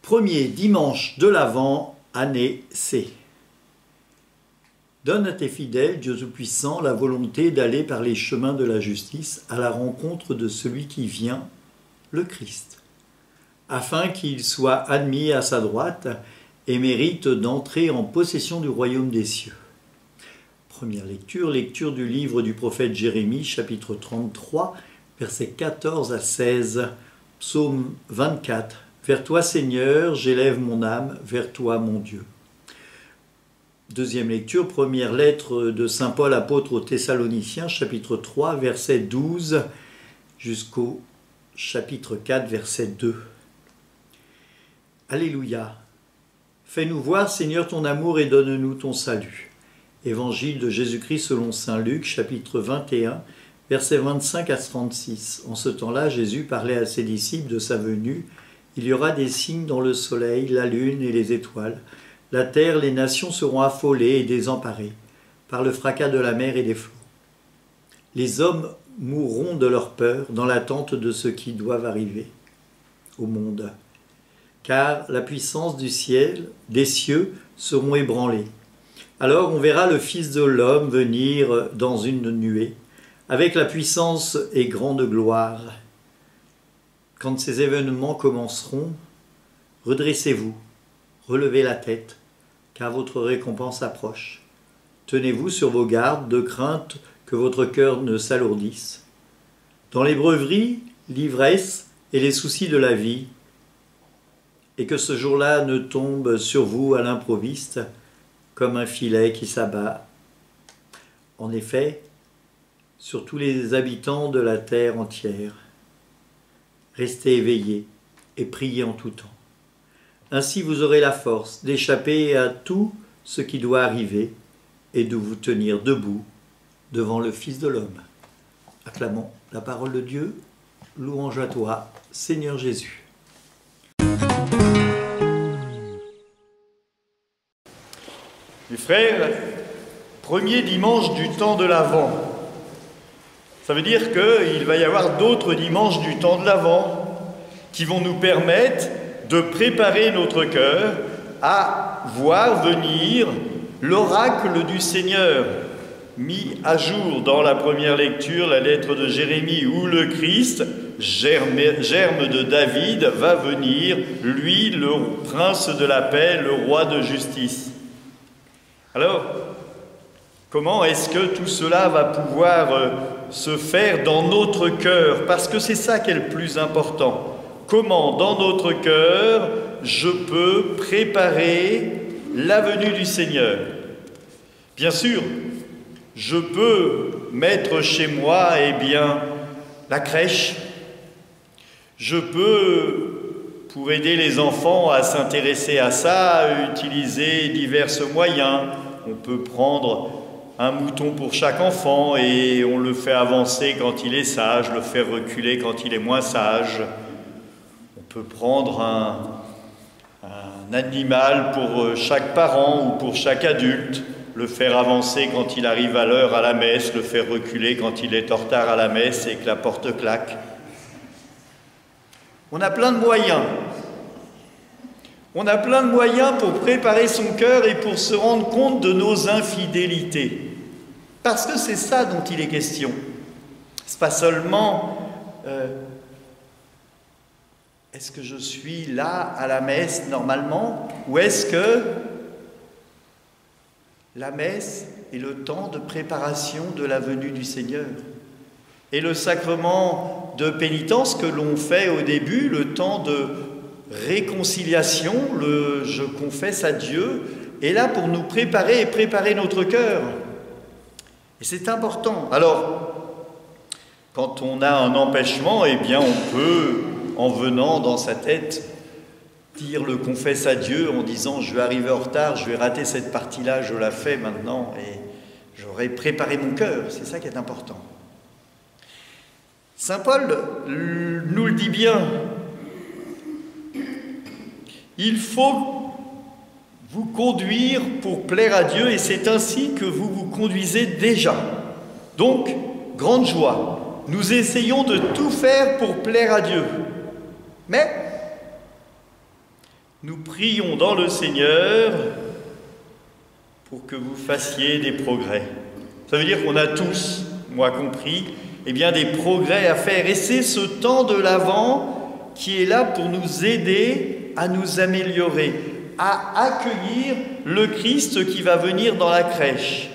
Premier dimanche de l'Avent, année C. Donne à tes fidèles, Dieu Tout-Puissant, la volonté d'aller par les chemins de la justice à la rencontre de celui qui vient, le Christ, afin qu'il soit admis à sa droite et mérite d'entrer en possession du royaume des cieux. Première lecture, lecture du livre du prophète Jérémie, chapitre 33, versets 14 à 16, psaume 24. Vers toi, Seigneur, j'élève mon âme, vers toi, mon Dieu. Deuxième lecture, première lettre de saint Paul apôtre aux Thessaloniciens, chapitre 3, verset 12, jusqu'au chapitre 4, verset 2. Alléluia. Fais-nous voir, Seigneur, ton amour et donne-nous ton salut. Évangile de Jésus-Christ selon saint Luc, chapitre 21, versets 25 à 36. En ce temps-là, Jésus parlait à ses disciples de sa venue. Il y aura des signes dans le soleil, la lune et les étoiles. La terre, les nations seront affolées et désemparées par le fracas de la mer et des flots. Les hommes mourront de leur peur dans l'attente de ce qui doit arriver au monde. Car la puissance du ciel, des cieux, seront ébranlées. Alors on verra le Fils de l'homme venir dans une nuée, avec la puissance et grande gloire. Quand ces événements commenceront, redressez-vous, relevez la tête, car votre récompense approche. Tenez-vous sur vos gardes, de crainte que votre cœur ne s'alourdisse. Dans les breuveries, l'ivresse et les soucis de la vie, et que ce jour-là ne tombe sur vous à l'improviste, comme un filet qui s'abat. En effet, sur tous les habitants de la terre entière, restez éveillés et priez en tout temps. Ainsi vous aurez la force d'échapper à tout ce qui doit arriver et de vous tenir debout devant le Fils de l'homme. Acclamons la parole de Dieu. Louange à toi, Seigneur Jésus. Mes frères, premier dimanche du temps de l'Avent. Ça veut dire qu'il va y avoir d'autres dimanches du temps de l'Avent qui vont nous permettre de préparer notre cœur à voir venir l'oracle du Seigneur, mis à jour dans la première lecture, la lettre de Jérémie, où le Christ, germe de David, va venir, lui, le prince de la paix, le roi de justice. Alors, comment est-ce que tout cela va pouvoir se faire dans notre cœur? Parce que c'est ça qui est le plus important. Comment, dans notre cœur, je peux préparer la venue du Seigneur? Bien sûr, je peux mettre chez moi, la crèche. Je peux, pour aider les enfants à s'intéresser à ça, utiliser divers moyens. On peut prendre un mouton pour chaque enfant et on le fait avancer quand il est sage, le faire reculer quand il est moins sage. On peut prendre un animal pour chaque parent ou pour chaque adulte, le faire avancer quand il arrive à l'heure à la messe, le faire reculer quand il est en retard à la messe et que la porte claque. On a plein de moyens. On a plein de moyens pour préparer son cœur et pour se rendre compte de nos infidélités. Parce que c'est ça dont il est question. C'est pas seulement est-ce que je suis là à la messe normalement, ou est-ce que la messe est le temps de préparation de la venue du Seigneur? Et le sacrement de pénitence que l'on fait au début, le temps de réconciliation, le « je confesse à Dieu », est là pour nous préparer et préparer notre cœur. Et c'est important. Alors, quand on a un empêchement, on peut, en venant dans sa tête, dire le « confesse à Dieu » en disant « je vais arriver en retard, je vais rater cette partie-là, je la fais maintenant et j'aurai préparé mon cœur ». C'est ça qui est important. Saint Paul nous le dit bien. Il faut vous conduire pour plaire à Dieu, et c'est ainsi que vous vous conduisez déjà. Donc, grande joie, nous essayons de tout faire pour plaire à Dieu. Mais nous prions dans le Seigneur pour que vous fassiez des progrès. Ça veut dire qu'on a tous, moi compris, des progrès à faire. Et c'est ce temps de l'Avent qui est là pour nous aider à nous améliorer, à accueillir le Christ qui va venir dans la crèche.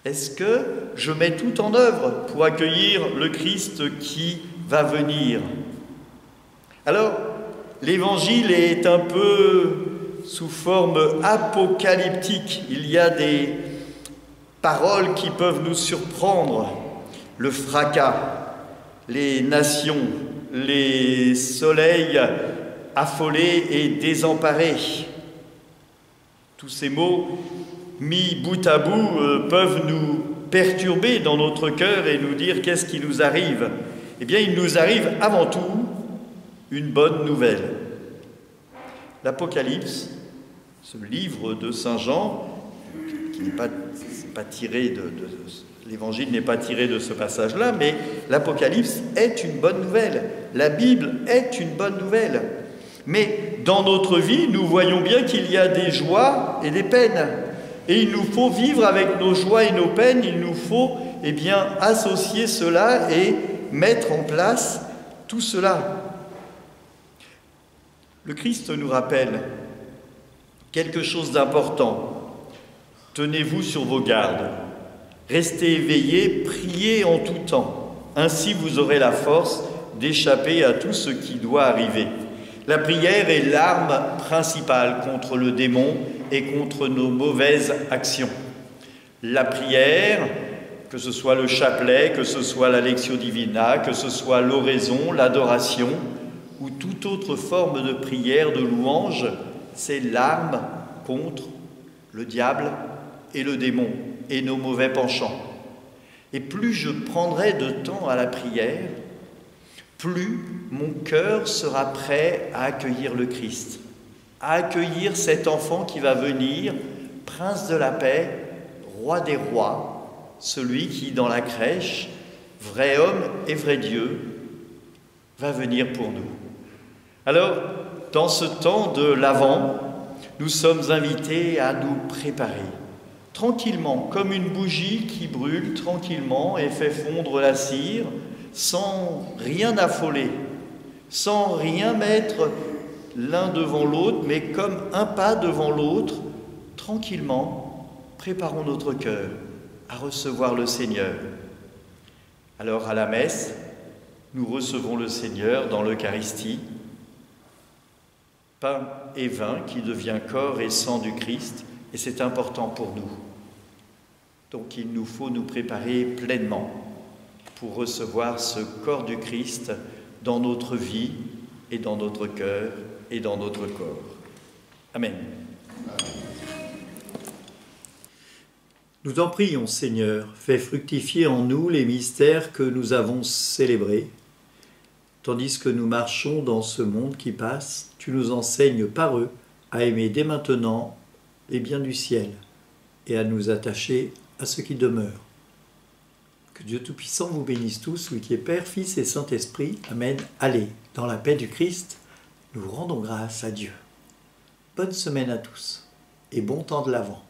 Est-ce que je mets tout en œuvre pour accueillir le Christ qui va venir? Alors, l'Évangile est un peu sous forme apocalyptique. Il y a des paroles qui peuvent nous surprendre. Le fracas, les nations, les soleils affolés et désemparés. Tous ces mots mis bout à bout peuvent nous perturber dans notre cœur et nous dire qu'est-ce qui nous arrive. Eh bien, il nous arrive avant tout une bonne nouvelle. L'Apocalypse, ce livre de Saint Jean, qui n'est pas tiré l'Évangile n'est pas tiré de ce passage-là, mais l'Apocalypse est une bonne nouvelle. La Bible est une bonne nouvelle. Mais dans notre vie, nous voyons bien qu'il y a des joies et des peines. Et il nous faut vivre avec nos joies et nos peines, il nous faut associer cela et mettre en place tout cela. Le Christ nous rappelle quelque chose d'important. Tenez-vous sur vos gardes, restez éveillés, priez en tout temps. Ainsi vous aurez la force d'échapper à tout ce qui doit arriver. La prière est l'arme principale contre le démon et contre nos mauvaises actions. La prière, que ce soit le chapelet, que ce soit la lectio divina, que ce soit l'oraison, l'adoration ou toute autre forme de prière, de louange, c'est l'arme contre le diable et le démon et nos mauvais penchants. Et plus je prendrai de temps à la prière, plus mon cœur sera prêt à accueillir le Christ, à accueillir cet enfant qui va venir, prince de la paix, roi des rois, celui qui, dans la crèche, vrai homme et vrai Dieu, va venir pour nous. Alors, dans ce temps de l'Avent, nous sommes invités à nous préparer, tranquillement, comme une bougie qui brûle tranquillement et fait fondre la cire, sans rien affoler, sans rien mettre l'un devant l'autre, mais comme un pas devant l'autre, tranquillement, préparons notre cœur à recevoir le Seigneur. Alors à la messe, nous recevons le Seigneur dans l'Eucharistie, pain et vin qui devient corps et sang du Christ, et c'est important pour nous. Donc il nous faut nous préparer pleinement pour recevoir ce corps du Christ dans notre vie et dans notre cœur et dans notre corps. Amen. Nous t'en prions, Seigneur, fais fructifier en nous les mystères que nous avons célébrés. Tandis que nous marchons dans ce monde qui passe, tu nous enseignes par eux à aimer dès maintenant les biens du ciel et à nous attacher à ce qui demeure. Que Dieu Tout-Puissant vous bénisse tous, lui qui est Père, Fils et Saint-Esprit. Amen. Allez, dans la paix du Christ, nous rendons grâce à Dieu. Bonne semaine à tous et bon temps de l'Avent.